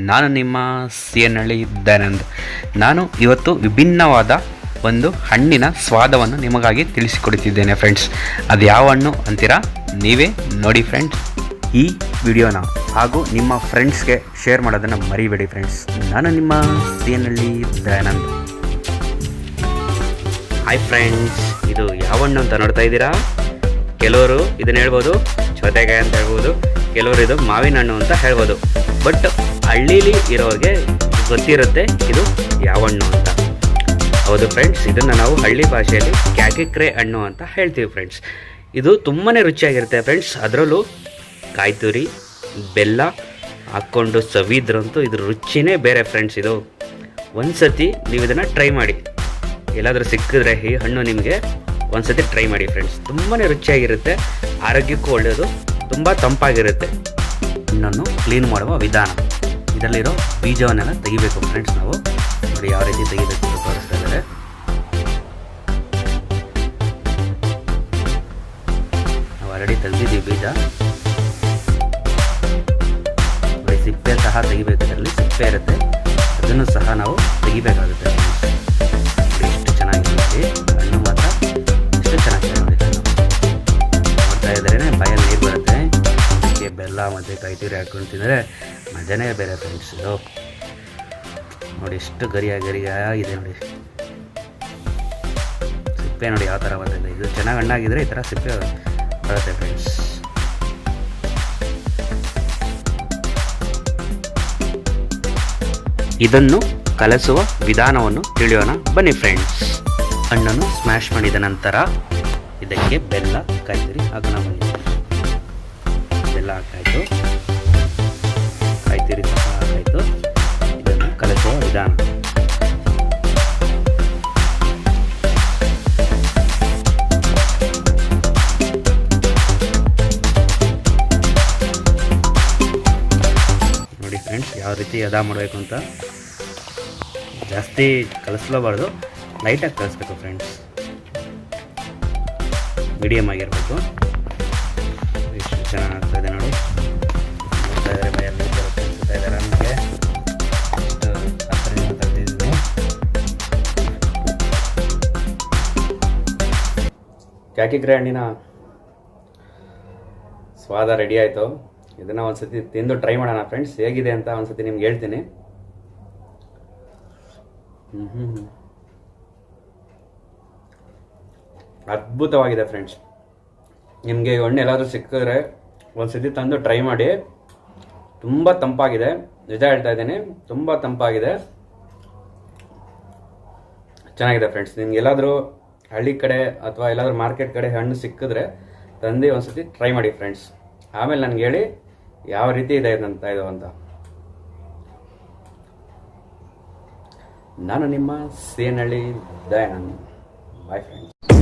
ನಾನು ನಿಮ್ಮ C N ಹಳ್ಳಿ ದಯಾನಂದ್. ನಾನು ಇವತ್ತು ವಿಭಿನ್ನವಾದ ಒಂದು ಹಣ್ಣಿನ ಸ್ವಾದವನ್ನು ನಿಮಗಾಗಿ ತಿಳಿಸಿಕೊಡುತ್ತಿದ್ದೇನೆ ಫ್ರೆಂಡ್ಸ್. ಅದು ಯಾವ ಹಣ್ಣು ಅಂತೀರಾ? ನೀವೇ ನೋಡಿ ಫ್ರೆಂಡ್ಸ್. ಈ ವಿಡಿಯೋನ ಹಾಗೂ ನಿಮ್ಮ ಫ್ರೆಂಡ್ಸ್ಗೆ ಶೇರ್ ಮಾಡೋದನ್ನು ಮರಿಬೇಡಿ ಫ್ರೆಂಡ್ಸ್. ನಾನು ನಿಮ್ಮ ಸಿ ಎನ್ ಹಳ್ಳಿ ದಯಾನಂದ್. ಹಾಯ್ ಫ್ರೆಂಡ್ಸ್, ಇದು ಯಾವ ಹಣ್ಣು ಅಂತ ನೋಡ್ತಾ ಇದ್ದೀರಾ? ಕೆಲವರು ಇದನ್ನು ಹೇಳ್ಬೋದು ಸೌತೆಕಾಯಿ ಅಂತ ಹೇಳ್ಬೋದು, ಕೆಲವರು ಇದು ಮಾವಿನ ಹಣ್ಣು ಅಂತ ಹೇಳ್ಬೋದು. ಬಟ್ ಹಳ್ಳೀಲಿ ಇರೋರಿಗೆ ಗೊತ್ತಿರುತ್ತೆ ಇದು ಯಾವ ಹಣ್ಣು ಅಂತ. ಹೌದು ಫ್ರೆಂಡ್ಸ್, ಇದನ್ನು ನಾವು ಹಳ್ಳಿ ಭಾಷೆಯಲ್ಲಿ ಕ್ಯಾಕಿಕ್ರೆ ಹಣ್ಣು ಅಂತ ಹೇಳ್ತೀವಿ ಫ್ರೆಂಡ್ಸ್. ಇದು ತುಂಬಾ ರುಚಿಯಾಗಿರುತ್ತೆ ಫ್ರೆಂಡ್ಸ್. ಅದರಲ್ಲೂ ಕಾಯಿ ತುರಿ ಬೆಲ್ಲ ಹಾಕ್ಕೊಂಡು ಸವಿದ್ರಂತೂ ಇದ್ರ ರುಚಿನೇ ಬೇರೆ ಫ್ರೆಂಡ್ಸ್. ಇದು ಒಂದು ಸತಿ ನೀವು ಇದನ್ನು ಟ್ರೈ ಮಾಡಿ, ಎಲ್ಲಾದರೂ ಸಿಕ್ಕಿದ್ರೆ ಈ ಹಣ್ಣು ನಿಮಗೆ ಒಂದು ಸತಿ ಟ್ರೈ ಮಾಡಿ ಫ್ರೆಂಡ್ಸ್. ತುಂಬಾ ರುಚಿಯಾಗಿರುತ್ತೆ, ಆರೋಗ್ಯಕ್ಕೂ ಒಳ್ಳೆಯದು, ತುಂಬ ತಂಪಾಗಿರುತ್ತೆ. ಹಣ್ಣನ್ನು ಕ್ಲೀನ್ ಮಾಡುವ ವಿಧಾನ, ಇದರಲ್ಲಿರೋ ಬೀಜವನ್ನೆಲ್ಲ ತೆಗಿಬೇಕು ಫ್ರೆಂಡ್ಸ್. ನಾವು ನೋಡಿ ಯಾವ ರೀತಿ ತೆಗಿಬೇಕು ಅಂತ ತೋರಿಸ್ತಾ ಇದ್ದಾರೆ. ನಾವು ಆಲ್ರೆಡಿ ತೆಗೆದಿದ್ದೀವಿ ಬೀಜ. ನೋಡಿ ಸಿಪ್ಪೆ ಸಹ ತೆಗಿಬೇಕು, ಇದರಲ್ಲಿ ಸಿಪ್ಪೆ ಇರುತ್ತೆ, ಅದನ್ನು ಸಹ ನಾವು ತೆಗಿಬೇಕಾಗುತ್ತೆ ಫ್ರೆಂಡ್ಸ್. ಎಷ್ಟು ಚೆನ್ನಾಗಿರುತ್ತೆ ಹಣ್ಣು, ಮಾತ್ರ ಎಷ್ಟು ಚೆನ್ನಾಗಿದೆ ನೋಡಿ. ನೋಡ್ತಾ ಇದ್ರೇ ಬಾಯಲ್ಲಿ ನೀರು ಬರುತ್ತೆ. ಅದಕ್ಕೆ ಬೆಲ್ಲ ಮತ್ತು ಕಾಯಿ ತುರಿ ಹಾಕೊಂಡು ತಿಂದರೆ ಮಜಾನೇ ಬೇರೆ ಫ್ರೆಂಡ್ಸ್. ಇದು ನೋಡಿ ಎಷ್ಟು ಗರಿಯಾಗಿದೆ ನೋಡಿ. ಸಿಪ್ಪೆ ನೋಡಿ ಯಾವ ಥರ ಬರ್ತದೆ. ಇದು ಚೆನ್ನಾಗಿ ಹಣ್ಣಾಗಿದ್ರೆ ಈ ಥರ ಸಿಪ್ಪೆ ಬರುತ್ತೆ ಫ್ರೆಂಡ್ಸ್. ಇದನ್ನು ಕಲಸುವ ವಿಧಾನವನ್ನು ತಿಳಿಯೋಣ ಬನ್ನಿ ಫ್ರೆಂಡ್ಸ್. ಹಣ್ಣನ್ನು ಸ್ಮ್ಯಾಶ್ ಮಾಡಿದ ನಂತರ ಇದಕ್ಕೆ ಬೆಲ್ಲ ಕಾಯಿ ತುರಿ ಹಾಕೋಣ ಬನ್ನಿ. ಬೆಲ್ಲ ಹಾಕಾಯಿತು, ಕಾಯಿ ತುರಿ ಸಹ ಹಾಕಾಯಿತು. ಇದನ್ನು ಕಲಸುವ ವಿಧಾನ. ನೋಡಿ ಫ್ರೆಂಡ್ಸ್, ಯಾವ ರೀತಿ ಹದ ಮಾಡಬೇಕು ಅಂತ. ಜಾಸ್ತಿ ಕಲಿಸ್ಲಬಾರ್ದು, ಲೈಟಾಗಿ ಕಲಿಸ್ಬೇಕು ಫ್ರೆಂಡ್ಸ್. ಮೀಡಿಯಮ್ ಆಗಿರಬೇಕು. ಎಷ್ಟು ಚೆನ್ನಾಗಿ ಆಗ್ತಾಯಿದೆ ನೋಡಿ. ನೋಡ್ತಾ ಇದ್ದಾರೆ ಬಾಯಲ್ಲಿ ಕಲಿಸ್ತಾ ಇದ್ದಾರೆ. ನಮಗೆ ಎಷ್ಟು ಹತ್ತಿರದಿಂದ ತೆಗೆದಿದ್ದೀನಿ. ಕ್ಯಾಕಿಕ್ರೆ ಹಣ್ಣಿನ ಸ್ವಾದ ರೆಡಿ ಆಯಿತು. ಇದನ್ನು ಒಂದು ಸತಿ ತಿಂದು ಟ್ರೈ ಮಾಡೋಣ ಫ್ರೆಂಡ್ಸ್, ಹೇಗಿದೆ ಅಂತ ಒಂದು ಸತಿ ನಿಮ್ಗೆ ಹೇಳ್ತೀನಿ. ಅದ್ಭುತವಾಗಿದೆ ಫ್ರೆಂಡ್ಸ್. ನಿಮಗೆ ಹಣ್ಣು ಎಲ್ಲಾದರೂ ಸಿಕ್ಕಿದ್ರೆ ಒಂದು ಸತಿ ತಂದು ಟ್ರೈ ಮಾಡಿ. ತುಂಬ ತಂಪಾಗಿದೆ, ನಿಜ ಹೇಳ್ತಾ ಇದ್ದೀನಿ, ತುಂಬ ತಂಪಾಗಿದೆ, ಚೆನ್ನಾಗಿದೆ ಫ್ರೆಂಡ್ಸ್. ನಿಮ್ಗೆ ಎಲ್ಲಾದರೂ ಹಳ್ಳಿ ಕಡೆ ಅಥವಾ ಎಲ್ಲಾದರೂ ಮಾರ್ಕೆಟ್ ಕಡೆ ಹಣ್ಣು ಸಿಕ್ಕಿದ್ರೆ ತಂದು ಒಂದು ಸತಿ ಟ್ರೈ ಮಾಡಿ ಫ್ರೆಂಡ್ಸ್. ಆಮೇಲೆ ನನಗೆ ಹೇಳಿ ಯಾವ ರೀತಿ ಇದೆ ಅಂತ ಇದು ಅಂತ. ನಾನು ನಿಮ್ಮ ಸಿ ಎನ್ ಹಳ್ಳಿ ದಯಾನಂದ್. Bye friends.